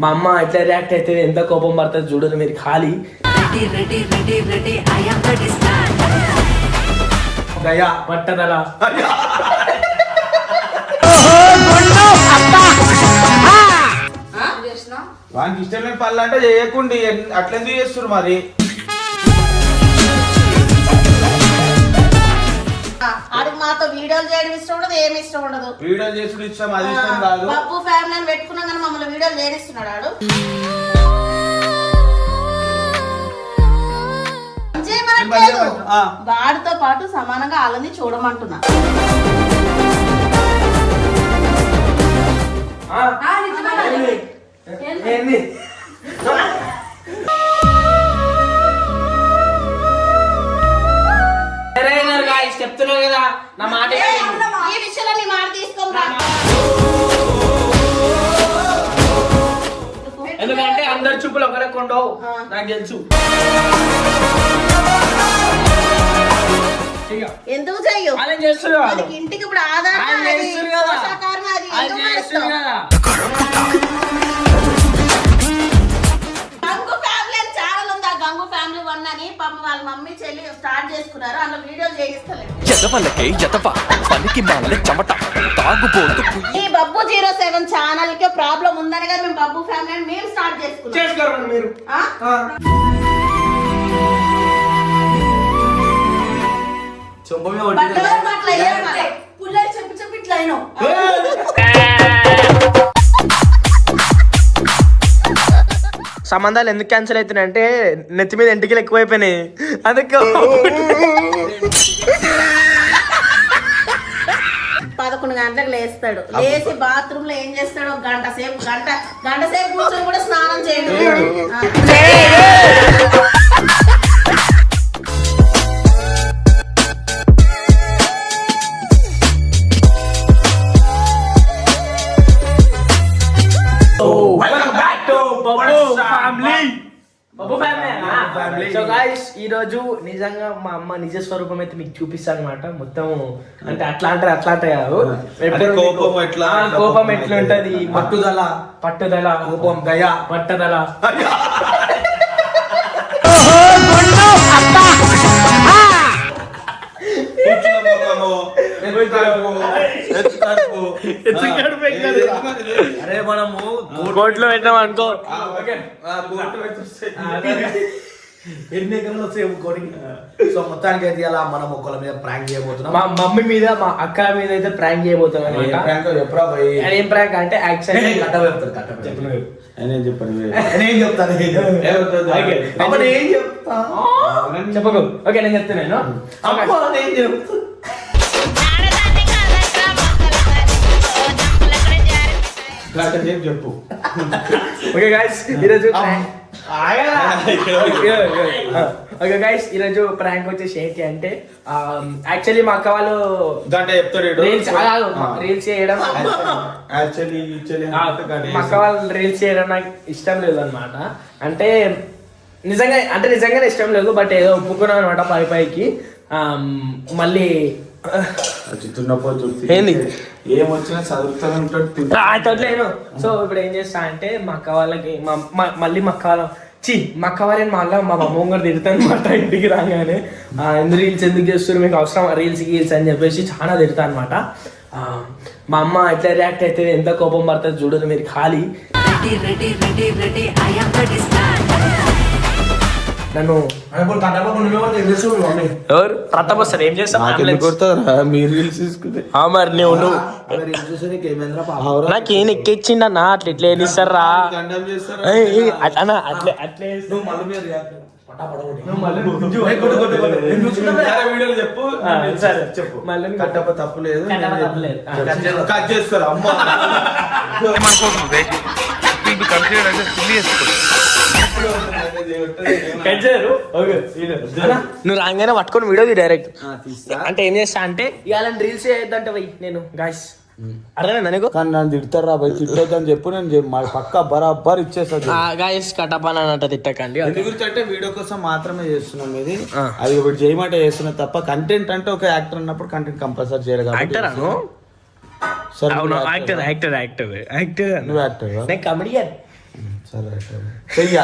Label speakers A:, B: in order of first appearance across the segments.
A: మా అమ్మ ఎట్లా రియాక్ట్ అయితే ఎంత కోపం పడుతుంది చూడరు మీరు ఖాళీ దయా పట్టదల
B: వానికి ఇష్టమైన పనులు అంటే చేయకుండా అట్లెందుకు చేస్తున్నారు మరి
C: ఆడికి మాతో వీడియోలు చేయడం ఇష్టం ఉండదు, ఏమి ఇష్టం ఉండదు.
B: వీడియోలు చేసుడు ఇష్టం, అది ఇష్టం కాదు.
C: పప్పు ఫ్యామిలీ అని పెట్టుకున్నాం కానీ మమ్మల్ని వీడియోలు చేయనిస్తున్నాడు ఆడు. వాడితో పాటు సమానంగా వాళ్ళని చూడమంటున్నా.
A: చెప్తున్నావు కదా నా మాట
C: ఈ విషయంలో నీ మాట తీసుకోమా.
A: ఎందుకంటే అందరి చూపులు ఒకరికి ఉండవు, నాకు తెలుసు.
C: ఎందుకు చెయ్యు ఇంటికి ఇప్పుడు ఆధారం గంగు ఫ్యామిలీ అని ఛానల్ ఉంది. ఆ గంగు ఫ్యామిలీ 1 అని పాప వాళ్ళ మమ్మీ చెల్లి స్టార్ట్ చేసుకున్నారు. అందులో వీడియోలు చేయిస్తలేదు. ఈ బబ్బు 07 ఛానల్ కి ప్రాబ్లం ఉందని కదా మేము బబ్బు ఫ్యామిలీ అని మేము స్టార్ట్ చేసుకున్నాం.
A: మీరు
C: చెప్పి చెప్పి ఇట్లా అయినావు.
A: సంబంధాలు ఎందుకు క్యాన్సిల్ అవుతున్నాయంటే నెత్తి మీద ఎంటికలు ఎక్కువైపోయినాయి అందుకే.
C: 11 గంటలకు లేస్తాడు. లేచి బాత్రూమ్ లో ఏం చేస్తాడు? గంట సేపు కూర్చొని కూడా స్నానం చేయడు.
A: సో గైస్ ఈ రోజు నిజంగా మా అమ్మ నిజ స్వరూపం అయితే మీకు చూపిస్తాను అనమాట. మొత్తం అంటే అట్లా కాదు, కోపం ఎట్లా ఉంటది, పట్టుదల కోపం దయా పట్టుదల.
B: అరే మనము
A: కోర్టులో పెట్టాం అనుకో,
B: ఎన్ని ఎకరాలు వస్తాయి కోడికి. సో మొత్తానికి అయితే ఇలా మనం ఒకళ్ళ మీద ప్రాంక్ చేయబోతున్నాం.
A: మా మమ్మీ మీద మా అక్క మీద అయితే ప్రాంక్ చేయబోతున్నాం. ఏం ప్రాంక్ అంటే యాక్చువల్లీ చెప్పకు. ఓకే నేను చెప్తున్నాను.
B: చెప్పు.
A: ఓకే గైస్ ఈరోజు ఓకే గైస్ ఈరోజు ప్రాంక్ వచ్చేసి ఏంటి అంటే యాక్చువల్లీ మా అక్క వాళ్ళు రీల్స్ చేయడం, మా అక్క వాళ్ళు రీల్స్ చేయడం నాకు ఇష్టం లేదు అనమాట. అంటే నిజంగానే ఇష్టం లేదు, బట్ ఏదో ఒప్పుకున్నాను అనమాట పైకి. మళ్ళీ ఏంది
B: ఏమొచ్చినా చదువుతాను
A: ఉంటాడు. సో ఇప్పుడు ఏం చేస్తా అంటే మా అక్క వాళ్ళకి మళ్ళీ మా అక్క వాళ్ళని మళ్ళీ మా మమ్మ గారు తిడతాను అనమాట. ఇంటికి రాగానే రీల్స్ ఎందుకు చేస్తారు, మీకు అవసరం రీల్స్ అని చెప్పేసి చాలా తిడతా అనమాట. మా అమ్మ ఎట్లా రియాక్ట్ అయితే ఎంత కోపం పడుతుంది చూడరు మీరు ఖాళీ. నన్ను ఎవరు రత్తపోస్తారు ఏం చేస్తా మరి నువ్వు నాకేం ఎక్కిచ్చిండన్నా అట్లా ఎట్లా ఏనిస్తారా అట్లా అట్లే
B: చెప్పు. కట్టప్ప తప్పు లేదు, కట్ చేస్తారు అమ్మ.
A: నువ్వు రాగానే పట్టుకొని వీడియో డైరెక్ట్ అంటే ఏం చేస్తా అంటే ఇవాళ రీల్స్ చేయొద్దంటే పోయి నేను గాయస్ అర్థమైందా నీకు?
B: కానీ నన్ను తిడతారా భయ్, తిట్టొద్దని చెప్పు. నేను పక్క బరాబర్ ఇచ్చేస్తాను
A: గాయస్ కటపాన అంట తిట్టకండి.
B: ఎందుకు అంటే వీడియో కోసం మాత్రమే చేస్తున్నాం ఇది. అది ఒకటి చేయమంటే చేస్తున్నా తప్ప కంటెంట్ అంటే ఒక యాక్టర్ అన్నప్పుడు కంటెంట్ కంపల్సరీ చేయాలి.
A: యాక్టర్
B: నువ్వు యాక్టర్
A: కమెడియన్.
B: సరే చెయ్య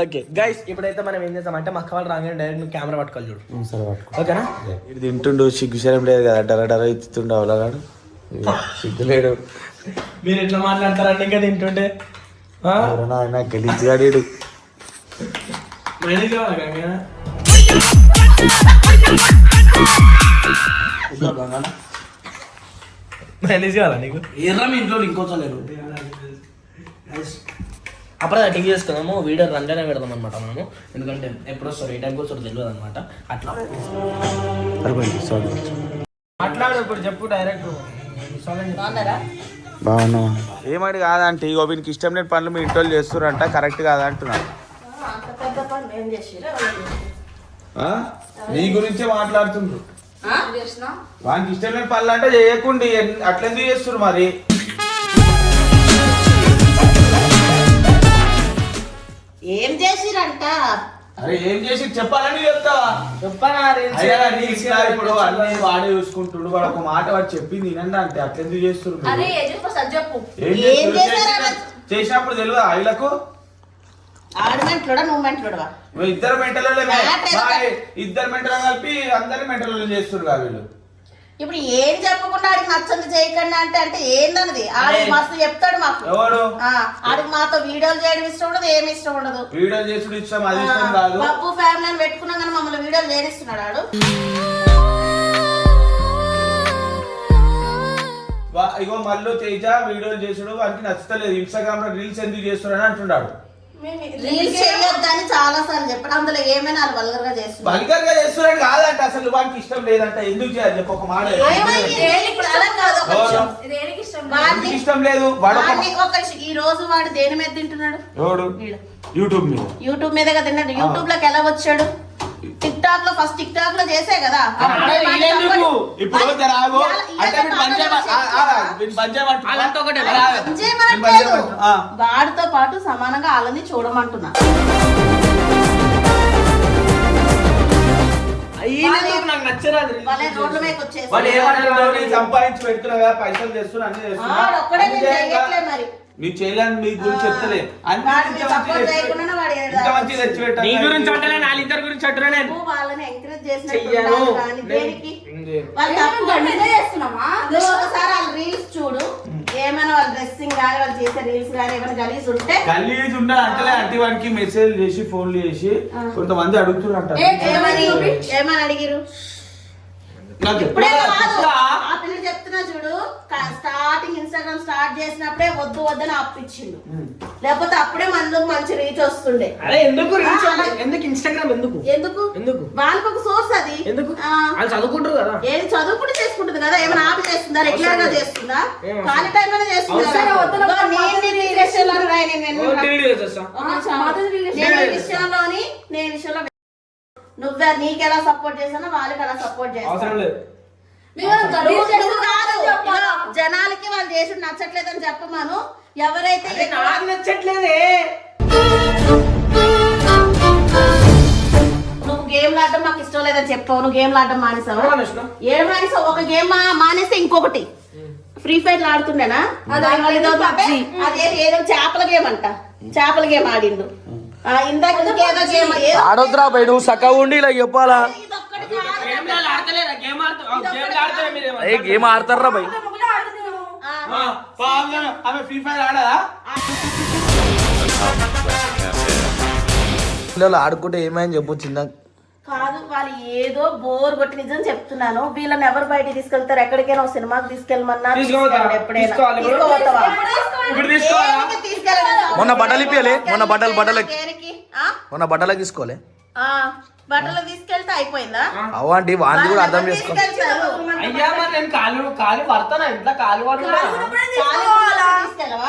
A: ఓకే గైస్ ఇప్పుడైతే మనం ఏం చేస్తామంటే మా అక్క వాళ్ళు రాగానే డైరెక్ట్ కెమెరా పట్టుకోవాలి చూడు.
B: సరే పట్టుకో.
A: ఓకేనా?
B: ఇది తింటుండు సిగ్గుశరం లేదు కదా, డర ఇస్తుండు అవలగాడు సిగ్గులేడు.
A: మీరు ఎట్లా మాట్లాడతారండి ఇంకా తింటుంటే?
B: ఆయన గెలిచిగాడు.
A: మేనేజ్ కావాలా గంగ? మేనేజ్ కావాలా నీకు?
B: ఇంట్లో ఇంకోసలేరు.
A: అప్పుడు టిక్ చేసుకున్నాము, వీడియో రంగానే పెడదాం అనమాట మనము. ఎందుకంటే ఎప్పుడు వస్తారు ఏ టైంకి వస్తారు తెలియదు అనమాట. అట్లా మాట్లాడు ఇప్పుడు, చెప్పు డైరెక్ట్.
C: బాగున్నారా?
B: ఏమడి కాదంటే ఇగో వీనికి ఇష్టం లేని పనులు మీ ఇంట్లో చేస్తురంట, కరెక్ట్ కాదా అంటున్నాను.
C: అంత పెద్ద పని ఏం చేసిరా?
B: నీ గురించే మాట్లాడుతుండ్రు. వానికి ఇష్టం లేని పనులు అంటే చేయకుండా అట్లెందుకు చేస్తున్నారు మరి?
C: ఏం చేసిరంట?
B: అరే ఏం చేసి చెప్పాలని చెప్తావా?
A: చెప్పనా?
B: ఇప్పుడు అన్ని వాడే చూసుకుంటుండు, వాడు ఒక మాట వాడు చెప్పింది వినండి అంటే అట్లెందుకు చేస్తున్నారు?
C: ఏం చేశారా?
B: చేసినప్పుడు తెలియదు ఆయనకు.
C: ఆడు మెంటలోడా నువ్వు మెంటలోడవా?
B: ఇద్దరు మెంటలో ఇద్దరు మెంటలో కలిపి అందరి మెంటలో చేస్తున్నారు వీళ్ళు.
C: ఇప్పుడు ఏం చెప్పకుండా ఆడికి నచ్చంది చేయకండి అంటే అంటే ఏందన్నది? ఆడు మస్తు చెప్తాడు మాకు.
B: ఎవడు?
C: ఆడికి మాతో వీడియోలు చేయడం ఇష్టం ఉండదు, ఏమి ఇష్టం ఉండదు.
B: వీడియోలు చేసుడు ఇష్టం, అది ఇష్టం కాదు.
C: పప్పు ఫ్యామిలీ అని పెట్టుకున్నాం కానీ మమ్మల్ని వీడియోలు చేయిస్తున్నాడు ఆడు.
B: ఇగో మళ్ళీ తేజ వీడియోలు చేసుడు వానికి నచ్చలేదు, ఇన్స్టాగ్రామ్ లో రీల్స్ ఎందుకు చేస్తున్నాడు అంటున్నాడు.
C: రీల్స్ చేయొద్దని చాలా సార్లు చెప్పాడు, అందులో ఏమైనా వల్గర్ గా చేస్తున్నాడు.
B: వల్గర్ గా చేస్తున్నాడు కాదంట, అసలు వానికి ఇష్టం లేదంట. ఎందుకు చేయాలి చెప్పు ఒక మాట. ఇష్టం లేదు.
C: ఈ రోజు వాడు దేని మీద తింటున్నాడు?
B: యూట్యూబ్ మీద.
C: యూట్యూబ్ మీదగా తిన్నాడు. యూట్యూబ్ లోకి ఎలా వచ్చాడు? టిక్ టాక్ లో ఫస్ట్ టిక్ టాక్ లో చేసే కదా.
B: ఇప్పుడు
C: వాడితో పాటు సమానంగా వాళ్ళని చూడమంటున్నా. రోడ్ల మీద వచ్చేసి
B: సంపాదించి పెడుతున్నా, పైసలు చేస్తున్నా, అన్ని చేస్తున్నా.
C: మరి
B: మీరు చేయలేని మీ గురించి చెప్తలే,
A: వాళ్ళని
C: ఎంకరేజ్ చేసినట్టు ఒకసారి వాళ్ళ రీల్స్ చూడు, ఏమైనా వాళ్ళ డ్రెస్సింగ్ కానీ వాళ్ళు చేసే రీల్స్ కానీ ఏమైనా గలీజ్ ఉంటే
B: గలీజ్ ఉండే అంటే అట్టి వాడికి మెసేజ్ చేసి ఫోన్లు చేసి కొంతమంది అడుగుతున్నారు.
C: ఏమని అడిగిరు? ఆ పిల్లలు చెప్తున్నా చూడు, స్టార్టింగ్ ఇన్స్టాగ్రామ్ స్టార్ట్ చేసినప్పుడే వద్దు వద్దని అప్పించిండు, లేకపోతే అప్పుడే మనలోకి మంచి రీచ్ వస్తుండే.
A: ఎందుకు ఇన్స్టాగ్రామ్ ఎందుకు
C: ఎందుకు ఎందుకు వాళ్ళకి ఒక సోర్స్ అది.
A: ఎందుకు చదువుకుంటారు కదా,
C: ఏది చదువుకుంటే చేసుకుంటుంది కదా. ఏమైనా ఆపి చేస్తుందా? రెగ్యులర్ గా చేస్తుందా? ఖాళీ టైం లోనే చేస్తుందా? నేను విషయంలో నువ్వే నీకెలా సపోర్ట్ చేసానో వాళ్ళకి అలా సపోర్ట్ చేస్తాను. జనాలకి వాళ్ళు చేసి నచ్చట్లేదని చెప్పమాను. ఎవరైతే
A: నచ్చట్లేదే,
C: నువ్వు గేమ్ ఆడటం మాకు ఇష్టం లేదని చెప్పావు, నువ్వు గేమ్ ఆడటం మానేసావా? ఏం మానేసావు? ఒక గేమ్ మానేస్తే ఇంకొకటి ఫ్రీ ఫైర్ ఆడుతుండేనా? అదే ఏదో చేపల గేమ్ అంట, చేపల గేమ్ ఆడిండు. ఇందాక ఏదో గేమ్
A: ఆడొద్దురా బయట, నువ్వు సక్క ఉండి ఇలా చెప్పాలా? గేమ్ ఆడతారా బయట?
B: ఫ్రీ ఫైర్ ఆడదా?
A: పిల్లలు ఆడుకుంటే ఏమైనా చెప్పు చిన్న
C: కాదు. వాళ్ళు ఏదో బోర్ కొట్టి నిజం చెప్తున్నాను. వీళ్ళని ఎవరు బయట తీసుకెళ్తారు? ఎక్కడికైనా సినిమాకి తీసుకెళ్ళమన్నా ఎప్పుడైనా
A: మొన్న బట్టలు ఇప్పాలి, మొన్న బట్టలకి తీసుకోలే,
C: బట్టలు తీసుకెళ్తే అయిపోయిందా?
A: అవ్వండి వాడిని కూడా అర్థం చేసుకో.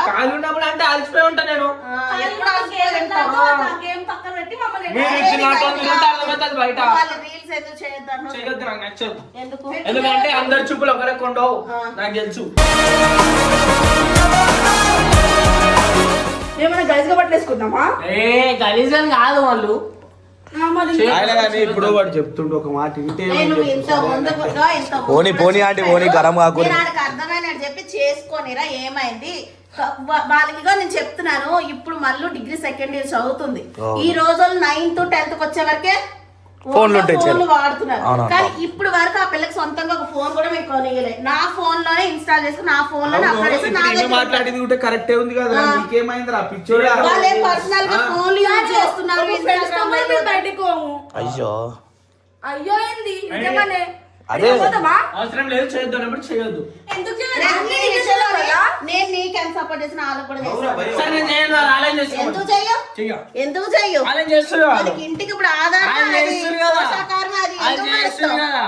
A: కాలు ఉన్నప్పుడు అంటే అలసిపోయి ఉంటా నేను. బయట ఎందుకంటే అందరు చూపులు ఒకరికి ఉండవు, నాకు తెలుసు.
C: ఏమైనా గలీజ్గా పట్టేసుకుందామా?
A: గలీజ్ అని కాదు, వాళ్ళు
B: ఆయన కానీ ఇప్పుడు వాడు చెప్తుండు ఒక మాట వింటే
C: నేను ఇంత ముందుగా ఇంత
D: పోనీ పోనీ ఆంటీ పోనీ గరం కాకూడదు.
C: నాకు అర్థమైనట్టు చెప్పి చేసుకోనిరా ఏమైంది వాళ్ళకి నేను చెప్తున్నాను. ఇప్పుడు మళ్ళీ డిగ్రీ సెకండ్ ఇయర్ చదువుతుంది. ఈ రోజులు 9th 10th వచ్చే వరకే ఫోన్లు వాడుతున్నారు. కానీ ఇప్పుడు వరకు ఆ పిల్లకి సొంతంగా ఒక ఫోన్ కూడా మేము కొనియలేదు. నా ఫోన్ లోనే ఇన్స్టాల్ చేసుకుని నా ఫోన్ లోనే అప్లోడ్ చేసి
B: మాట్లాడింది ఉంటే కరెక్టే ఉంది కదా. నీకేమైందిరా పిచ్చోడు?
C: వాళ్ళే పర్సనల్ గా ఫోన్లు యూజ్ చేస్తున్నారు.
D: అయ్యో
E: అయ్యో ఏంది నిజమనే
D: అదే
A: అవసరం లేదు, చేయొద్దు అన్నప్పుడు చేయొద్దు.
C: నేను నీకెంత సపోర్ట్ చేసిన వాళ్ళకి కూడా
A: సరే, నేను చేయను, వాళ్ళేం చేస్తారు?
C: ఎందుకు చెయ్యవు
A: చెయ్య.
C: ఎందుకు చెయ్యవు?
A: వాళ్ళేం చేస్తారు?
C: వాళ్ళకి ఇంటికి ఇప్పుడు ఆధారం
A: వాళ్ళు
C: అది,
A: చేస్తారు కదా.
C: పోషకాహారం అది,
A: వాళ్ళు
C: ఎందుకు
A: చేస్తారు
C: మారుస్తావు?
A: కదా.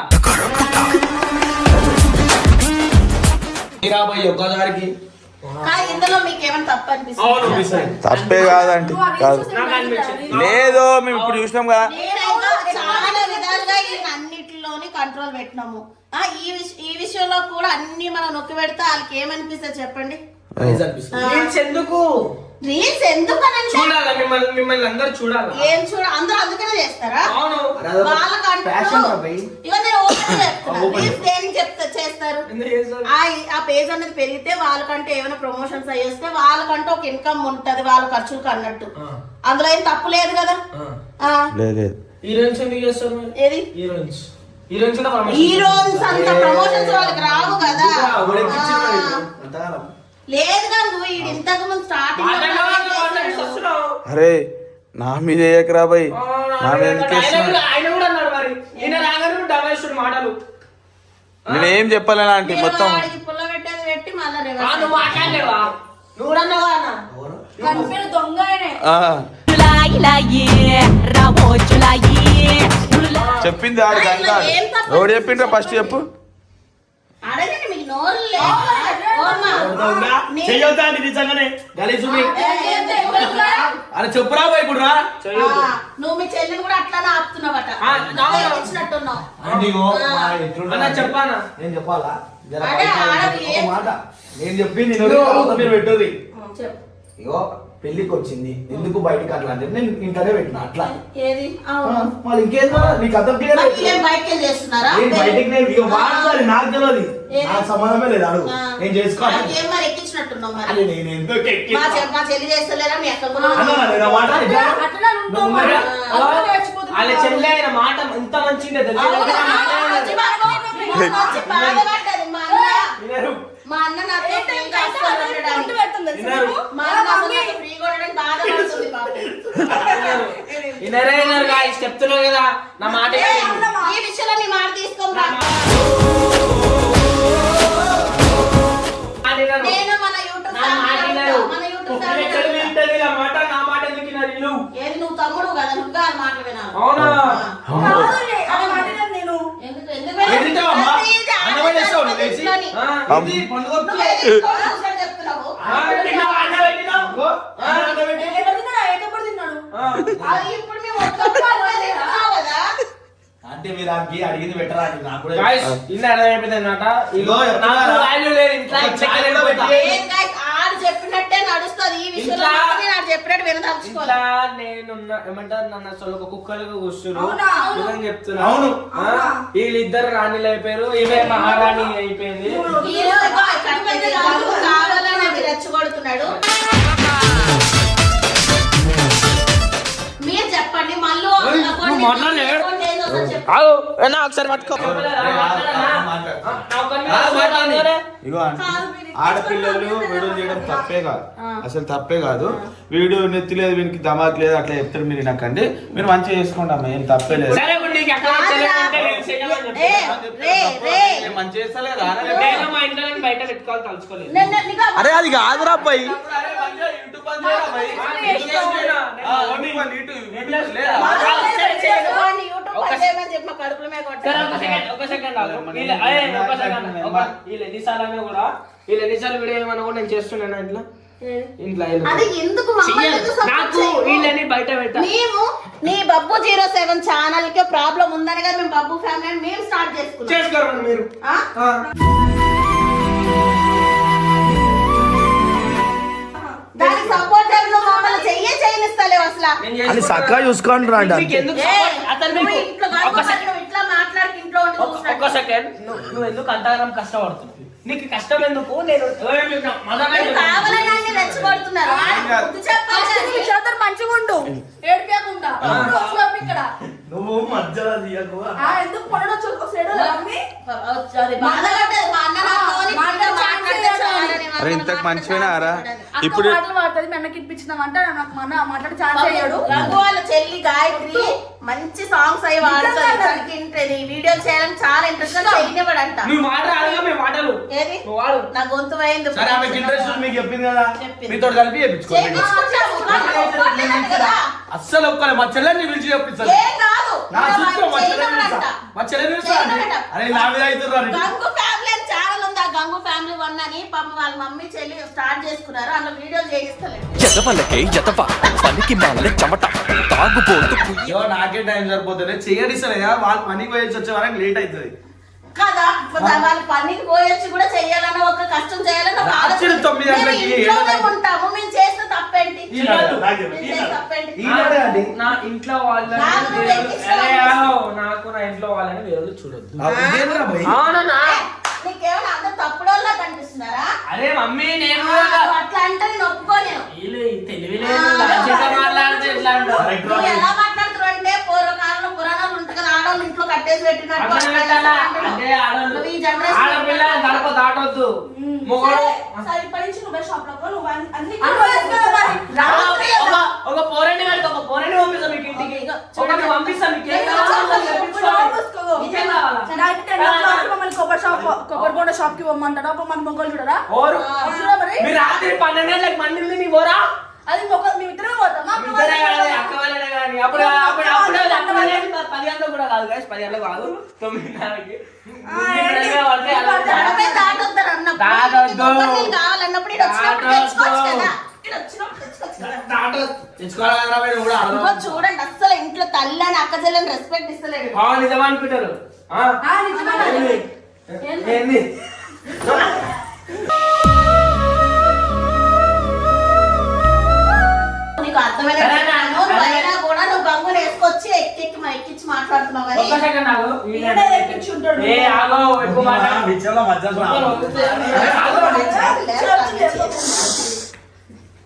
B: రాబోయే ఒక్కసారికి
C: కానీ ఇందులో మీకు ఏమైనా తప్పు అనిపిస్తుంది?
D: తప్పే కాదంటే కాదు
A: నాకు అనిపించింది.
D: లేదు మేము ఇప్పుడు చూసినాం కదా.
C: నేనైతే చాలా విధాలుగా ఈ అన్నిటిలోని కంట్రోల్ పెట్టినాము. ఈ విషయంలో కూడా అన్ని మనం నొక్కి పెడితే వాళ్ళకి ఏమనిపిస్తుంది చెప్పండి?
A: రీల్స్ ఎందుకు
C: రీల్స్ ఎందుకు అని అంటే
A: చూడాలా? మిమ్మల్ని అందరు చూడాలా?
C: ఏం చూడ అందరూ అందుకనే చేస్తారా?
A: అవును.
C: వాళ్ళకంటూ ఇక నేను ఓపెన్ చెప్తున్నా. రీల్స్ దేనికి చేస్తారు?
A: ఎందుకు చేస్తారు?
C: ఆ పేజ్ అనేది పెరిగితే వాళ్ళకంటే ఏమైనా ప్రమోషన్స్ అయ్యి వస్తే వాళ్ళకంటే ఒక ఇన్కమ్ ఉంటది వాళ్ళ ఖర్చులకు అన్నట్టు. అందులో ఏం తప్పు లేదు కదా.
D: లేదు
A: హీరోయిన్స్ ఎందుకు చేస్తారు మరి?
C: ఏది
A: హీరోయిన్స్ కూడా
C: హీరోయిన్స్ అంత ప్రమోషన్స్ వాళ్ళకి రావు కదా. లేదు కదా, నువ్వు ఇంతకు ముందు స్టార్టింగ్
D: అరే నా మీద ఏకరా భయ్, నా మీద ఎందుకు వేస్తున్నావు?
A: ఆయన కూడా అన్నాడు మరి, ఈయన రాగానే డబేశ్వరుడు మాటలు.
D: నేనేం చెప్పలేనా ఆంటీ మొత్తం
C: పుల్ల పెట్టేది పెట్టి మళ్ళీ
A: నువ్వు మాట్లాడలేవా? నువ్వు కూడా అన్నావా అన్న?
E: కనిపిన దొంగ ఆయనే.
D: చెప్పింది ఆడు గంగా. ఎవడు చెప్పిండ్రా ఫస్ట్ చెప్పు.
C: అడగండి, మీకు నోరు లేదా?
B: చెయ్యొద్దా నిజంగానే గలీజుని? అరే చెప్పురా బాయ్ ఇప్పుడు రా.
C: నువ్వు మీ చెల్లిని కూడా అట్లానే ఆపుతున్నావట. ఇచ్చినట్టున్నావు.
A: అన్న చెప్పానా?
B: నేను చెప్పాలా? జర
C: అదే
B: బయట
C: ఆడది
B: ఒక
C: ఏం-
B: మాట నేను చెప్పి మీరు పెట్టు.
C: చెప్పు.
B: ఇగో పెళ్లికి వచ్చింది, ఎందుకు బయటకి అట్లా అంటే నేను ఇంటనే పెట్టిన అట్లా.
C: ఏది? అవును.
B: మళ్ళీ ఇంకేందో నీకు అర్థం క్లియర్
C: వీళ్ళేం బయటకి వెళ్ళి చేస్తున్నారా?
B: నేను బయటికి నేను ఇక వాడాలి, నాకు తెలియదు,
C: ఏది?
B: నాకు సంబంధమే లేదు. అడుగు నేను చేసుకోవాలి.
C: ఏం మరి ఎక్కించినట్టున్నావు మరి?
B: అని నేను ఎందుకు ఎక్కి
C: మా చెల్లి చేస్తలేరా? మీ అక్క కూడా
B: అన్నా నేను ఆ మాట
E: అట్లా ఉంటావు మరి. అందుకే చచ్చిపోతున్నావు.
A: వాళ్ళ చెల్లి ఆయన మాట ఎంత మంచిదే తెలుసా?
C: వచ్చి బాధపడ్డది మా అన్న. మా అన్న నాతో ఫ్రీ
E: కొట్టు పెడుతుంది తెలుసా నీకు?
C: మా అన్న అసలు నాతో ఫ్రీ కొట్టడానికి బాధపడుతుంది పాపం.
A: వినరే గాయస్, చెప్తున్నావు కదా నా మాట.
C: ఈ విషయంలో నీ మాట తీసుకోరా. నేను మన యూట్యూబ్ ఏది నువ్వు తమ్ముడు కదా, నువ్వు ఆ మాటలు వినాలి.
A: అవునా?
E: కాదులే, అలా మాట్లాడాను నేను.
C: ఎందుకు
B: ఏంటిదమ్మా? అన్నమే చేస్తావు నువ్వు వేసి?
D: ఇది
C: చెప్తున్నావు?
E: ఎక్కడ తిన్నాడు? ఎక్కడ తిన్నాడు?
C: అది ఇప్పుడు మేము ఒక్కొక్క రోజు తింటున్నావు కదా.
B: అంటే మీరు అడిగింది పెట్టరా అని నాకు కూడా
A: గాయస్, ఇల్లు అర్థమైపోయింది అన్నమాట.
B: ఇగో
A: నాకు వాల్యూ లేదు ఇంట్లో.
C: ఏం guys, ఆడు చెప్పినట్టే నడుస్తుంది. ఈ విషయంలో మాత్రం నేను ఆడు చెప్పినట్టు వినదలుచుకోవాలి.
A: ఇట్లా నేనున్న ఏమంటారు నన్ను అసలు ఒక కుక్కలుగా కూర్చున్నారు.
E: అవునా?
A: నిజం చెప్తున్నా.
B: అవును.
A: వీళ్ళిద్దరు రాణిలు అయిపోయారు, ఈమె మహారాణి అయిపోయింది.
C: కావాలని అది రెచ్చగొడుతున్నాడు. మీరు చెప్పండి మళ్ళీ
A: ఒకసారి పట్టుకో.
B: ఇగో ఆడపిల్లలు వీడియో చేయడం తప్పే కాదు, అసలు తప్పే కాదు. వీడియో నెత్తి లేదు, వీనికి దమాక్ లేదు అట్లా చెప్తారు. మీరు నాకండి మీరు మంచిగా చేసుకోండి అమ్మ, ఏం తప్పే లేదు.
A: సరే ఇప్పుడు నీకు ఎక్కడ చెల్లెలుంటే నేను చెయ్యమని చెప్తున్నా.
B: నేను మంచిగా చేస్తలేదా?
A: నేను మా ఇంట్లో నేను బయట పెట్టుకోవాలి తలుచుకోలేదు.
D: అరే అది కాదురా అబ్బాయి.
A: ఒక సెకండ్ ఆగు. వీళ్ళు ఎన్నిసార్లు కూడా వీళ్ళు ఎన్నిసార్లు వీడియో ఏమన్నా కూడా నేను చేస్తున్నాను ఇంట్లో ఇంట్లో
C: అది ఎందుకు
A: నాకు వీళ్ళని బయట పెట్టా.
C: మేము నీ బబ్బు 07 ఛానల్ కి ప్రాబ్లం ఉందని కదా మేము బబ్బు ఫ్యామిలీ మేము స్టార్ట్ చేసుకున్నాం.
A: చేసుకోరు మీరు.
C: దానికి సపోర్ట్ మమ్మల్ని చెయ్య పెళ్ళే చేయనిస్తలేవు అసలు.
D: అని చక్కగా చూసుకుంటున్నా అంట
A: నీకు ఎందుకు
C: ఏ,
A: support? అతను
C: నువ్వు
A: నీకు
C: ఇంట్లో నువ్వు ఇట్లా మాట్లాడి ఇంట్లో ఉండి
A: ఒక్క సెకండ్ నువ్వు ఎందుకు అంతగానం కష్టపడుతున్నావు? నీకు కష్టం ఎందుకు? నేను
C: మీరు కావాలని అన్ని రెచ్చగొడుతున్నారు. బుద్ధి చెప్పాలి.
E: మంచిగా ఉండు ఏడిపోకుండా ఇక్కడ
A: నువ్వు మధ్యలో తీయకు.
E: ఎందుకు పొడలో చూసుకోలేడు
C: బాధపడ్డది. మా అన్న నాతోని వీడియో మాట్లాడితే చాలని మా
D: అరే
C: అన్న
D: ఇంతకు మంచిపోయినా
C: మాట్లాడితే
D: రా
C: చాలని.
D: ఇప్పుడు
E: మాటలు వాడుతుంది మీ అన్నకి ఇప్పించినామంటే నాకు మన మాట్లాడి ఛాన్స్ అయ్యాడు
C: రఘు వాళ్ళ చెల్లి గాయత్రి మంచి సాంగ్స్ అవి వాడుతుంది. తనకి ఇంట్రెస్ట్ ఈ వీడియో చేయడం చాలా ఇంట్రెస్ట్. చేయనివ్వడంట.
A: నువ్వు మాట రాదుగా మేము మాటలు
C: ఏది
A: నువ్వు వాడు.
C: నా గొంతు పోయింది.
B: సరే ఆమెకి ఇంట్రెస్ట్ మీకు చెప్పింది కదా
C: చెప్పింది.
B: మీతో కలిపి చేయించుకోండి
C: చేయించుకుంటాము. నాకు ఒప్పుకోవట్లేదు కదా.
B: అస్సలు ఒక్కలే మా చెల్లెని పిలిచి చెప్పించాలి
C: ఏం కాదు.
B: నా చూసుకో మా చెల్లెని
C: చేయనివ్వడంట.
B: మా చెల్లెని పిలుస్తాను అరే నా మీద అవుతున్నారు
C: గంగు ఫ్యామిలీ అని ఛానల్ ఉంది. ఆ గంగు ఫ్యామిలీ 1 అని పాపం వాళ్ళ మమ్మీ చెల్లి స్టార్ట్ చేసుకున్నారు. అందులో వీడియోలు చేయిస్తలేదు.
F: ఎదవలకే ఎదవ పనికి మాల చెమట తాగుబోతు
B: అయ్యో నాకే టైం సరిపోతుంది చేయడి సరే వాళ్ళు పనికి పోయి వచ్చే వరకు లేట్ అవుతుంది
C: కదా వాళ్ళు పనికి పోయొచ్చి కూడా చెయ్యాలన్న ఒక కష్టం చేయాలని ఒక ఆలోచన.
B: అచ్చుడు 9 గంటలకి,
C: మేము ఇంట్లోనే ఉంటాము. మేము చేసిన తప్పేంటి? మేము చేసిన తప్పేంటి?
A: నా ఇంట్లో వాళ్ళని
C: నాకు నువ్వు
A: వేరే-
C: ఎక్కించావు.
A: అరే ఆగు. నాకు నా ఇంట్లో వాళ్ళని వేరే చూడొద్దు. అవునన్నా.
C: నీకేమైనా అందరు తప్పుడోళ్ళ కనిపిస్తున్నారా?
A: అరే మమ్మీ నేను
C: నువ్వు అట్లా అంటే నేను ఒప్పుకోలేను.
A: వీళ్ళు తెలివిలేదు లాజిక్గా మాట్లాడితే ఎట్లా అంటావు?
C: నువ్వు ఎలా మాట్లాడుతున్నావు అంటే పూర్వకాలంలో పురాణాలు ఉంటాయి కదా, ఆడవాళ్ళు ఇంట్లో కట్టేసి పెట్టినట్టు
A: అట్లా
C: అట్లా
A: పెట్టాలా?
C: అంటున్నావు.
A: అంటే ఆడవాళ్ళు
C: నువ్వు ఈ జనరేషన్
A: ఆడపిల్ల గడప దాటొద్దు. మొగడు
E: సరే ఇప్పటి నుంచి నువ్వే షాప్ లో నువ్వు అన్ని
A: ఒక పోరని వెళ్తే ఒక పోరని పంపిస్తాం మీకు ఇంటికి. ఒకటి పంపిస్తాం మీకు ఏం కావాలో చెప్పించుకోవాలి. నీకేం కావాలా?
E: కొబ్బరి బొండ షాప్ కి పోమంటాడు అప్పుడు మన మొగ్గలు చూడరా
A: ఓరు.
E: వస్తున్నా మరి
A: మీరు రాత్రి 12 గంటలకు 12 నీ పోరా?
E: అది మొగ్గ మేమిద్దరం పోతామా
A: ఇద్దరే కాదు, అక్క వాళ్ళనే కానీ. అప్పుడు అప్పుడు అప్పుడు అక్క వాళ్ళే 10 గంటలకు కూడా కాదు guys, 10 గంటలకు కాదు, 9:30కి. ఇప్పుడైనా పడితే అలా
C: గడపే దాటొద్దని అన్నప్పుడు,
A: దాటొద్దు.
C: నీకు కొబ్బరినీళ్ళు కావాలన్నప్పుడు ఈడు వచ్చినప్పుడు
A: దాటొద్దు.
C: తెచ్చుకోవచ్చు కదా. ఈడు వచ్చినప్పుడు తెచ్చుకోవచ్చు కదా.
B: తెచ్చుకోవాలి కూడా
C: ఇంకో చూడండి అస్సలు ఇంట్లో తల్లి అని అక్క చెల్లెని రెస్పెక్ట్ ఇస్తలేడు.
A: నిజం అనుకుంటారు.
E: నిజమే.
A: ఏంది?
C: నీకు అర్థమైన
A: సరేనా?
C: అయినా కూడా నువ్వు గంగుని వేసుకొచ్చి ఎక్కించి మాట్లాడుతున్నావు కానీ
A: ఒక్క సెకండ్ ఆగు.
E: ఈయనే తెప్పించి ఉంటాడు.
A: ఏ ఆగో, ఎక్కువ మాట్లాడు.
B: బిచ్చంలో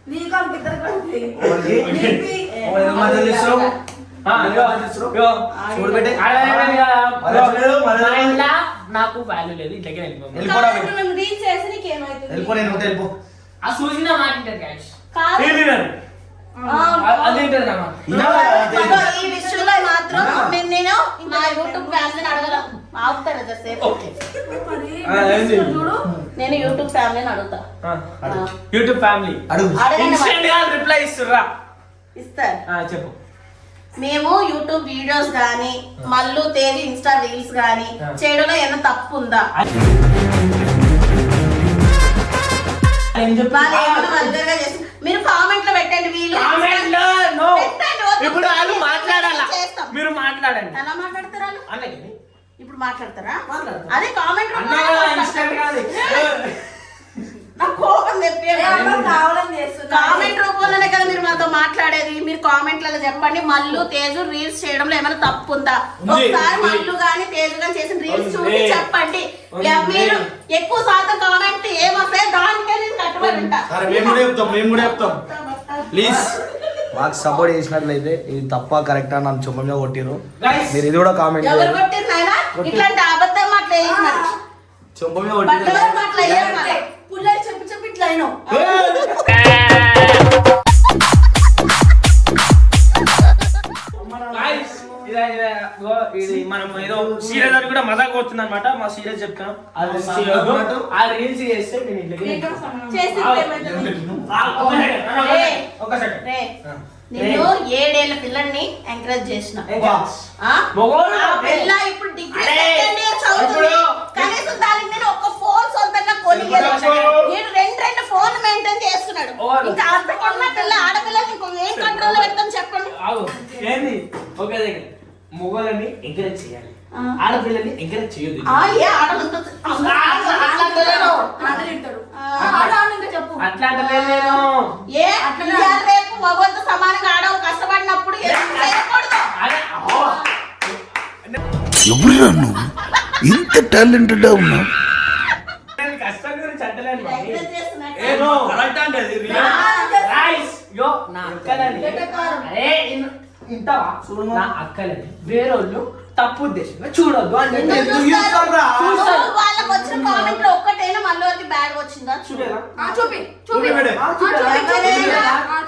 E: నీకు అంత ఇద్దరు కలిపి.
A: నాకు వాల్యూ లేదు, ఇంట్లోకి వెళ్ళిపోయి
B: వెళ్ళిపోరా
E: ఇప్పుడు మేము రీల్స్ చేసి నీకేమవుతుంది?
B: వెళ్ళిపో నేను ఉంటే వెళ్ళిపో
A: ఆ చూసిన మాట వింటారు guys.
C: కాదు.
A: అది వింటారు నా మాట.
C: మగ ఈ విషయంలో మాత్రం నేను నా యూట్యూబ్ ఫ్యామిలీని అడగను. ఆపుతాడు జసేపు.
E: మరి
A: ఏంది?
E: చూడు
C: నేను యూట్యూబ్ ఫ్యామిలీని అడుగుతా.
A: యూట్యూబ్ ఫ్యామిలీ
B: అడుగు
C: అడగండి
A: ఇన్స్టెంట్ గా రిప్లై ఇస్తుర్రా.
C: ఇస్తారు.
A: చెప్పు.
C: మేము యూట్యూబ్ వీడియోస్ గానీ మల్లు తేవి ఇన్స్టా రీల్స్ గానీ చేయడంలో ఏమైనా తప్పు ఉందా? వాళ్ళు ఏమైనా వల్గర్గా చేసి మీరు కామెంట్ లో పెట్టండి. వీళ్ళు
A: Comment లో no.
C: పెట్టండి, వద్దు.
A: ఇప్పుడు వాళ్ళు మాట్లాడాలా?
C: చేస్తాం.
A: మీరు మాట్లాడండి.
C: ఎలా మాట్లాడతారు వాళ్ళు?
A: అలాగే
C: ఇప్పుడు మాట్లాడతారా?
A: మాట్లాడతారు.
C: అదే కామెంట్
A: అన్నా ఇన్స్టెంట్ కాదు.
C: నాకు కోపం తెప్పే
E: కావాలని చేస్తున్నా.
C: కామెంట్ రూపంలోనే కదా మీరు మాతో మాట్లాడేది. మీరు కామెంట్లలో చెప్పండి మల్లు తేజు రీల్స్ చేయడంలో ఏమైనా తప్పు ఉందా? ఒకసారి మల్లు గాని తేజు గాని చేసిన రీల్స్ చూసి చెప్పండి. మీరు ఎక్కువ శాతం కామెంట్ ఏమొస్తాయి దానికే నేను కట్టుబడి ఉంటా.
B: సరే మేము కూడా చెప్తాం ప్లీజ్ మాకు సపోర్ట్ చేసినట్లయితే ఇది తప్ప కరెక్టా నన్ను చుమ్మ మీద కొట్టిరు
A: Guys,
B: మీరు ఇది కూడా కామెంట్
C: ఎవరు
B: చేయండి
C: కొట్టిరు నాయనా? ఇట్లాంటి అబద్ధం మాట్లాడేది మరి.
B: చుమ్మ మీద కొట్టిరు
C: బట్టలు మాట్లాడేది మరి.
E: పుల్లలు చెప్పి చెప్పి ఇట్లా అయినావు.
A: guys, ఇది మనం ఏదో సీరియస్ అని కూడా మజాక్ వస్తుంది అనమాట. మా సీరియస్ చెప్తాం. ఆ రీల్స్ చేస్తే నేను ఇంట్లోకి
C: చేసి
A: ఒక సెకండ్.
C: నేను 7 ఏళ్ల పిల్లల్ని ఎంకరేజ్ చేసిన.
A: మొగోళ్ళు
C: ఆ పిల్ల ఇప్పుడు డిగ్రీ
A: అరే,
C: సెకండ్ ఇయర్ చదువుతుంది.
A: ఇప్పుడు-
C: కనీసం దానికి నేను ఒక ఫోన్ సొంతంగా కొనియలేదు. నేను 2 ఫోన్ మెయింటైన్ చేస్తున్నాడు.
A: ఓరు.
C: ఇంకా అంతకన్నా పిల్ల ఆడపిల్లల్ని ఇంకో ఏం కంట్రోల్ పెడతాను చెప్పండి.
A: ఆగు. ఏంది ఓకే దగ్గర మొగోళ్ళని ఎంకరేజ్ చేయాలి, ఆడపిల్లల్ని ఎంకరేజ్ చేయొద్దు.
C: ఏ ఆడలంతా అట్లా తెలియదు.
E: ఆడలు తింటాడు. ఆడ ఇంకా చెప్పు.
A: అట్లా అంటే నేను
C: ఏ ఇవాళ రేపు మగవాళ్ళతో సమానం
D: టాలెంటెడ్ ఉన్నావు.
A: నేను కష్టం గురించి అంటలేను మమ్మీ.
C: ఎంకరేజ్ చేస్తున్నట్టు.
A: ఏదో
B: కరెక్ట్ అంటే అది
A: రైస్ యో నా అక్కలని అరే ఇంతవా నా అక్కలని వేరోళ్ళు తప్పు ఉద్దేశంగా చూడొద్దు అని చెప్పి
C: ఎందుకు చూస్తారు? నువ్వు వాళ్ళకి వచ్చిన కామెంట్ లో ఒక్కటైనా మళ్ళీ వాళ్ళకి బ్యాడ్ వచ్చిందా?
A: చూడేనా?
E: చూపి చూపి
A: చూపెట్టు.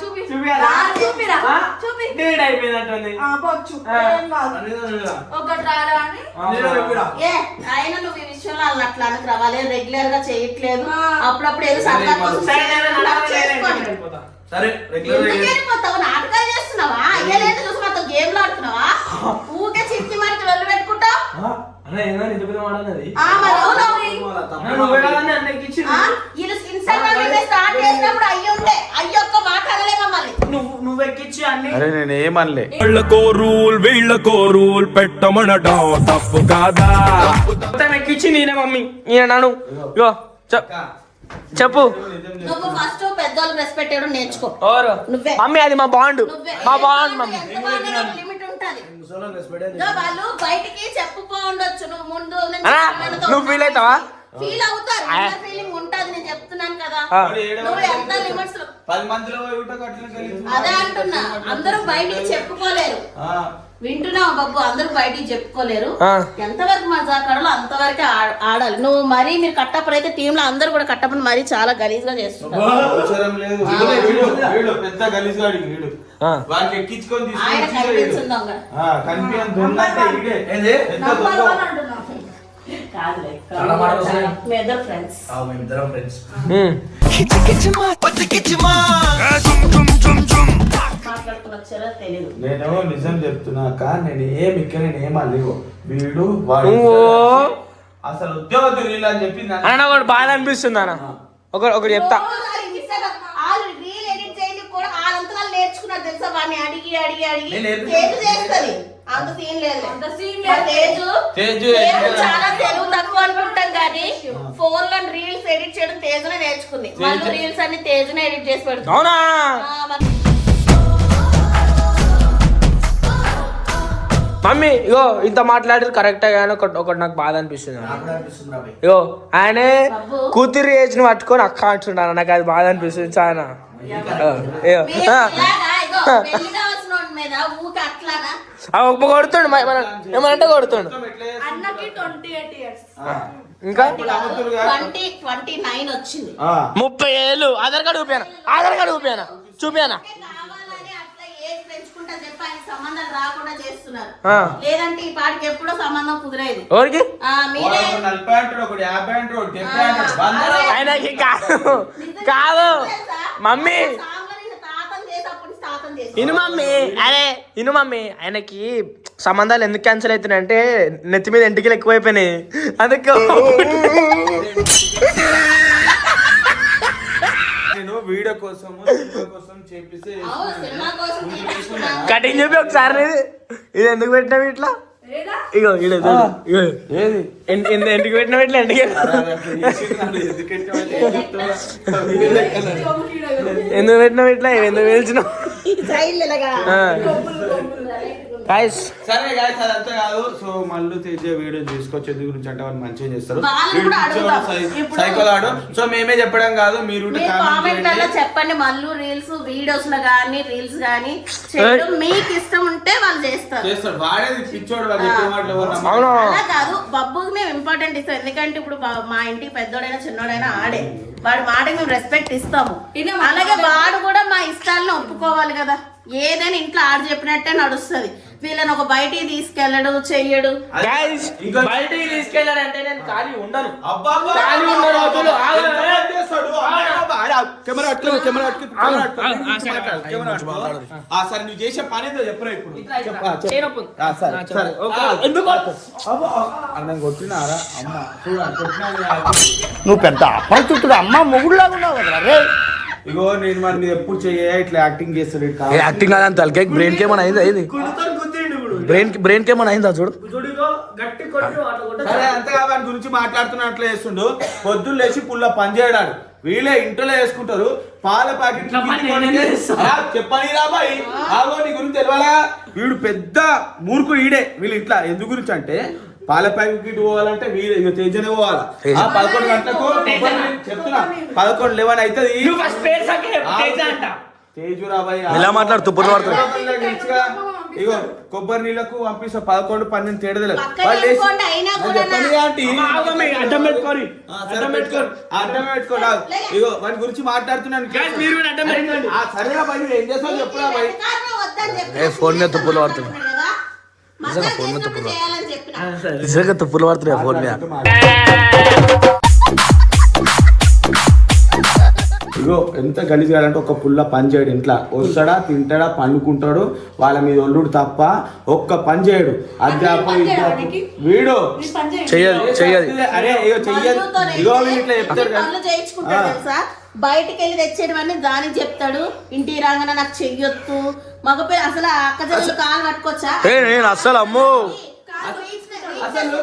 E: చూపి
A: చూపియాలా?
E: చూపిరా
A: ఆ?
E: చూపి
A: డిలీట్ అయిపోయినట్టుంది.
E: ఒకటి రారా అని
C: ఏ ఆయన నువ్వు ఈ విషయంలో వాళ్ళు అట్లా అనకు రావాలి, రెగ్యులర్ గా చేయట్లేదు, అప్పుడప్పుడు ఏదో సరదా కోసం
A: సరే,
C: చేస్తున్నావు, చేసుకోండి.
A: వెళ్ళిపోతా.
B: సరే
C: ఎందుకు వెళ్ళిపోతావు? నాటకాలు చేస్తున్నావా? అయ్యలేదు చూసి మాతో గేమ్లు ఆడుతున్నావా? ఊకే చిత్తి మరి వెళ్ళి పెట్టుకుంటావు.
A: అన్న ఏందని ఇంత పెద్ద మాట అన్నది?
C: మరి అవును.
A: అన్న, నువ్వే కదన్నా అన్నకి ఇచ్చింది.
C: వీళ్ళు ఇన్స్టాగ్రామ్ స్టార్ట్ చేసినప్పుడు అయ్యి ఉండే అయ్యొక్క మాట అనలే మమ్మల్ని.
A: నువ్వు ఎక్కించి అన్ని
D: అరే నేను ఏమనలే.
F: వీళ్ళకో రూల్ పెట్టమనడం తప్పు కాదా?
A: మొత్తం ఎక్కించి నేనే మమ్మీ ఈయన నాను ఇగో చెప్పు.
C: నువ్వు ఫస్ట్ పెద్దోళ్ళకి రెస్పెక్ట్ ఇవ్వడం నేర్చుకో.
A: ఎవరు?
C: నువ్వే.
A: మమ్మీ అది మా బాండ్,
C: నువ్వే.
A: మా
C: ఏ
A: బాండ్
C: బాండ్
A: మమ్మీ.
C: ఎంత బాండ్ అయినా లిమిట్ ఉంటది. ఇదో వాళ్ళు బయటికి చెప్పుకో ఉండొచ్చు, నువ్వు ముందు
A: అన్నా, నువ్వు feel అవుతావా?
C: ఫీల్ అవుతారు, ఫీలింగ్ ఉంటది, నేను చెప్తున్నాను కదా.
A: ఆ.
C: నువ్వు ఎంత లిమిట్స్
B: 10 మందిలో పోయి ఉంటే అట్లా కలిసి.
C: అదే అంటున్నా, అందరూ బయటికి చెప్పుకోలేరు. వింటున్నావు బాబు, అందరూ బయటికి చెప్పుకోలేరు.
A: ఆ.
C: ఎంతవరకు మజాకాడలో అంతవరకే ఆడాలి. నువ్వు మరీ మీరు కట్టప్పుడు అయితే టీమ్ లో అందరూ కూడా కట్టప్పుడు మరీ చాలా గలీజ్ గా చేస్తున్నారు.
B: అవసరం లేదు. వీడు పెద్ద గలీజ్ గాడికి వీడు.
A: ఆ.
B: వాడికి ఎక్కించుకొని
C: ఆయన కనిపించింది దొంగ.
B: కనిపించని దొంగంటే ఈడే. పెద్ద దొంగ.
C: కాదులే, మీ ఇద్దరు ఫ్రెండ్స్.
B: మేమిద్దరం ఫ్రెండ్స్.
C: మాట్లాడుకుని వచ్చారో తెలియదు.
B: నేను నిజం చెప్తున్నా అక్క, నేను ఏం అల్లిగో వీడు వాడు
A: నువ్వు
B: అసలు ఉద్యోగం వీళ్ళు అని చెప్పి
A: అన్న ఒకటి బాధ అనిపిస్తుంది అన్న, ఒకటి చెప్తా.
C: వాళ్ళు రీల్ ఎడిట్ చేయడానికి కూడా వాళ్ళంతా వాళ్ళు నేర్చుకున్నారు తెలుసా, వాడిని అడిగి అడిగి అడిగి
B: నేను నేర్పి-
C: తేజు చేస్తుంది. అంత సీన్ లేదు,
E: అంత scene
C: మరి
E: లేదు.
C: తేజు చాలా తెలుగు తక్కువ అనుకుంటాం కానీ ఫోన్ లో రీల్స్ ఎడిట్ చేయడం తేజునే నేర్చుకుంది. వాళ్ళు రీల్స్ అన్ని తేజునే ఎడిట్ చేసి పెడుతుంది.
A: అవునా? మమ్మీ ఇగో ఇంత మాట్లాడేది కరెక్టే కానీ ఒకటి నాకు బాధ అనిపిస్తుంది అన్న. ఇగో ఆయనే కూతురు ఏజ్ని పట్టుకొని అక్క అంటున్నాను, నాకు అది బాధ అనిపిస్తుంది చాలా. కొడుతుండు ఏమనంటే కొడుతుండు.
E: అన్నకి 28 years.
A: ఇంకా
C: 29 వచ్చింది.
A: 30 ఏళ్ళు. ఆధార్ కార్డు చూపానా
C: కావాలని అట్లా ఏజ్ పెంచుకుంటా చెప్పి ఆయన సంబంధం రాకుండా చేస్తున్నారు.
A: ఆ.
C: లేదంటే ఈ పాటికి ఎప్పుడో సంబంధం కుదిరేది.
A: ఎవరికి?
C: మీరే
B: 40 అంటాడు, ఒకటి 50 అంటాడు, 70 అంటాడు, 100.
A: ఆయనకి కాదు మమ్మీ ఇను మమ్మీ ఆయనకి సంబంధాలు ఎందుకు క్యాన్సిల్ అవుతున్నాయంటే నెత్తి మీద ఎంటికలు ఎక్కువైపోయినాయి అందుకే.
B: నేను వీడియో కోసం చేపిస్తే
A: కటింగ్ చెప్పి ఒకసారి ఇది ఎందుకు పెట్టినావు ఇట్లా?
E: ఏడా?
A: ఇగో ఇగో
B: ఏది
A: ఎందుకు పెట్టినావు ఇట్లా ఎంటికి ఎందుకు పెట్టినావు ఇట్లా ఎందుకు పిలిచినావు?
B: సరే గాయస్, అదంతా కాదు. సో మళ్ళీ తేజ వీడియో తీసుకొచ్చేది గురించి అంటే వాళ్ళు మంచిగా చేస్తారు,
C: వాళ్ళు కూడా అడుగుతాం. ఇప్పుడు
B: సైకోల్ ఆడు. సో మేమే చెప్పడం కాదు, మీరు
C: కామెంట్లలో చెప్పండి. మళ్ళీ వీడియోస్ లో గానీ రీల్స్ గానీ చేయడం మీకు ఇష్టం ఉంటే వాళ్ళు చేస్తారు.
B: చేస్తాడు. వాడేది పిచ్చోడు, వాడు చెప్పే మాటలు ఎవరు నమ్మరు.
A: అవును.
C: అలా కాదు, బబ్బుకి మేము ఇంపార్టెంట్ ఇస్తాం. ఎందుకంటే ఇప్పుడు మా ఇంటికి పెద్దోడైనా చిన్నోడైనా ఆడే, వాడి మాటకి మేము రెస్పెక్ట్ ఇస్తాము. అలాగే వాడు కూడా మా ఇష్టాలను ఒప్పుకోవాలి కదా. ఏదైనా ఇంట్లో ఆడు చెప్పినట్టే నడుస్తుంది. వీళ్ళని ఒక బయటికి తీసుకెళ్ళడు చెయ్యడు.
A: బయటికి తీసుకెళ్ళారంటే నేను ఖాళీ ఉండను.
B: అబ్బా, అబ్బా,
A: ఖాళీ ఉన్న రోజులు
B: సరే నువ్వు చేసే పని ఏదో చెప్పరా ఇప్పుడు.
A: ఎందుకు
B: అన్నం కొట్టినారా అమ్మ?
G: నువ్వు పెద్ద అపరిచితుడు అమ్మ మొగుడులాగా ఉన్నావు కదా రే.
B: ఇగో నేను మరి మీరు ఎప్పుడు చెయ్య ఇట్లా యాక్టింగ్ చేస్తాడు.
D: యాక్టింగ్ కాదని తలకాయ బ్రెయిన్ కేమని అయిందా? ఇది బ్రెయిన్ కేమని అయిందా చూడు.
B: సరే అంతేగా వాడి గురించి మాట్లాడుతున్నట్లు చేస్తుండు. పొద్దున్న లేచి పుల్ల పని చేయడాడు. వీళ్ళే ఇంట్లో వేసుకుంటారు పాల ప్యాకెట్. చెప్పని రాబాయి ఆగో, నీ గురించి తెలియాలా? వీడు పెద్ద మూర్ఖుడు ఈడే వీళ్ళ ఇంట్లో. ఎందు గురించి అంటే పాల ప్యాకెట్ పోవాలంటే వీడు తేజనే పోవాలా 11 గంటలకు చెప్తున్నా 11 అవుతుంది
A: నువ్వు ఫస్ట్ పేరు సంఖ్య చెప్పు, తేజ అంట.
B: తేజురా భయ్
D: ఎలా మాట్లాడు తుప్పులు పడుతుంది
B: ఇగో కొబ్బరి నీళ్ళకు పంపిస్తా 11, 12 తేడదలేదు
C: పక్కన వేసుకోండి, అయినా కూడా
A: అడ్డం పెట్టుకోరి.
B: అడ్డం పెట్టుకోండి ఇగో వాటి గురించి మాట్లాడుతున్నాను
A: మీరు కూడా అడ్డం పెట్టుకోండి.
B: సరేనా భయ్ నువ్వు ఏం చేస్తావు చెప్పురా భయ్
D: ఫోన్ మీద తుప్పులు పడుతుంది నిజంగా తుప్పులు పడుతున్నాయి ఫోన్ మీద
B: ఇగో ఎంత గలీజ్ కాదంటే ఒక పుల్ల పని చేయడు ఇంట్లో వస్తాడా తింటాడా పండుకుంటాడు వాళ్ళ మీద ఒల్లుడు తప్ప ఒక్క పని చేయడు అధ్యాపం వీడు
D: చెయ్యదు
B: అరే ఇగో చెయ్యదు ఇగో వీళ్ళు ఇట్లా చెప్తారు
C: పనులు చేయించుకుంటాడు తెలుసా, బయటికి వెళ్ళి తెచ్చేటివన్నీ దానికి చెప్తాడు. ఇంటికి రాగానే నాకు చెయ్యొద్దు మగపే అసలు అక్క చెల్లెలు కాలు పట్టుకోవచ్చా?
D: నేను అస్సలు అమ్మో
B: అసలు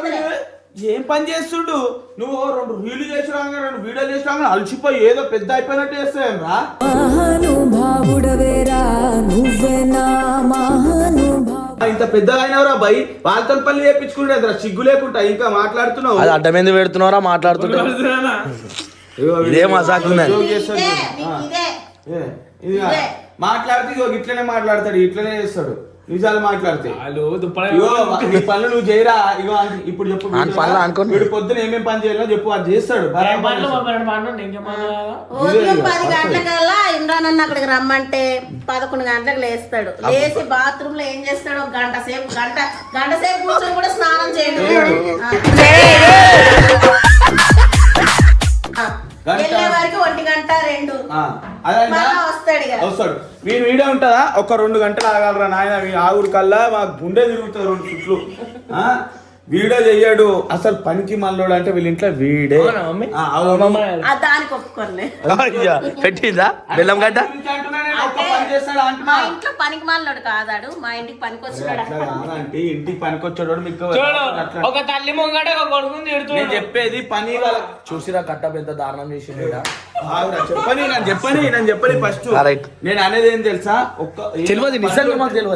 B: ఏం పని చేస్తుడు నువ్వు 2 రీలు చేసి రాగా 2 వీడియోలు చేసి రాగా అలసిపోయి ఏదో పెద్ద అయిపోయినట్టు చేస్తావేం రా. ఇంత పెద్దగా అయినవరా భయ్ వాళ్ళతో పల్లి చేయించుకుంటే సిగ్గు లేకుండా ఇంకా మాట్లాడుతున్నావు.
D: అది అడ్డమేంది పెడుతున్నారా మాట్లాడుతుంటే ఇదే మజాక్ ఉందండి.
B: మాట్లాడితే ఇట్లనే మాట్లాడతాడు ఇట్లనే చేస్తాడు నిజాలు మాట్లాడితే. నీ పనులు నువ్వు చేయరా ఇగో ఇప్పుడు చెప్పు వీడు పొద్దున ఏమేం పని చేయాలో చెప్పు అది చేస్తాడు.
C: ఉదయం 10 గంటలకల్లా ఇమ్రాన్ అన్న అక్కడికి రమ్మంటే 11 గంటలకు లేస్తాడు. లేచి బాత్రూమ్ లో ఏం చేస్తాడు, గంట సేపు కూర్చొని కూడా స్నానం చేయడు. వెళ్ళే వరకు 1 గంట 2
B: వస్తాడు వీడు వీడే ఉంటుందా ఒక 2 గంటలు ఆగలరా నాయన ఆగుడు కల్లా మాకు గుండె తిరుగుతుంది 2 చుట్లు. వీడియో చెయ్యాడు అసలు పనికి మళ్ళోడు అంటే వీళ్ళ ఇంట్లో వీడే
C: దానికి ఒప్పుకోలే.
D: పెట్టిందా బెల్లం గడ్డ
C: మా ఇంట్లో పనికి మళ్ళోడు కాదాడు, మా ఇంటికి పనికి వచ్చాడు.
B: అంటే ఇంటికి పనికి వచ్చాడు మీకు
A: ఒక తల్లి మొంగట ఒక కొడుకుని తిడుతున్నాడు.
B: నేను చెప్పేది పని
D: చూసిరా కట్ట పెద్ద దారుణం చేసిండు
B: చెప్పని ఫస్ట్ నేను అనేది ఏం తెలుసా
D: తెలియదు నిజంగా మాకు తెలియదు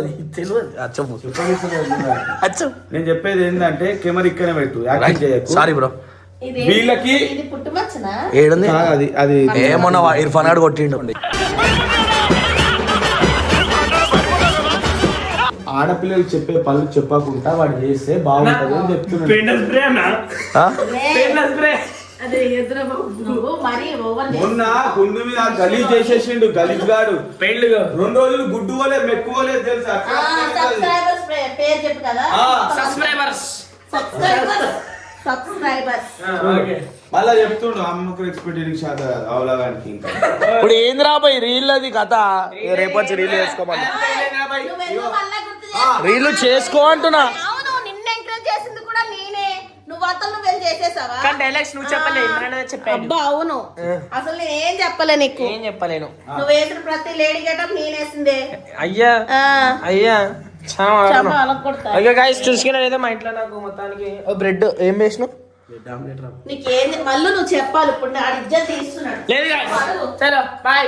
B: నేను చెప్పేది ఏంటంటే కెమెరా ఇక్కడే పెట్టు యాక్టింగ్ చేయకు.
D: సారీ బ్రో
B: వీళ్ళకి
C: ఇది పుట్టుమచ్చనా
D: ఏడుంది
B: అది
D: ఏమన్నా ఇర్ఫాన్ ఆడు కొట్టిండు.
B: ఆడపిల్లలు చెప్పే పనులు చెప్పకుండా వాడు చేస్తే బాగుంటది అని చెప్తున్నాడు.
C: అదే ఎదురు నువ్వు మరి ఓవర్
B: మొన్న గుండు మీద గలీజ్ చేసేసిండు గలీజ్ గాడు. 2 రోజులు గుడ్డు పోలే మెక్కుకోలేదు తెలుసా.
C: సబ్స్క్రైబర్స్ పేరు చెప్పు కదా.
A: సబ్స్క్రైబర్స్
B: మళ్ళా చెప్తుండు అమ్మకు ఎక్స్పెక్టేషన్ శాత అవలాగానికి ఇంకా
D: ఇప్పుడు ఏంది రాబాయ్ రీల్ అది కథ రేపొచ్చి రీల్ చేసుకోమని రీల్ చేసుకో అంటున్నా.
C: అవును నిన్న ఎంకరేజ్ చేసింది కూడా నేనే, నువ్వు అతను నువ్వు చేసేసావా?
A: డైలాగ్స్ నువ్వు చెప్పలేదు.
C: అబ్బా అవును అసలు నేను ఏం చెప్పలే నీకు,
A: ఏం చెప్పలేను.
C: నువ్వు వేసిన ప్రతి లేడీ గెటప్ నేనేసిందే.
A: అయ్యా
C: అలా
A: గైస్ చూసుకున్నా మా ఇంట్లో నాకు మొత్తానికి
D: బ్రెడ్ ఏం వేసినావు
C: నీకేం మళ్ళీ నువ్వు చెప్పాలి. ఇప్పుడు నా ఇజ్జత్ తీస్తున్నాడు.
A: లేదు. చలో బాయ్.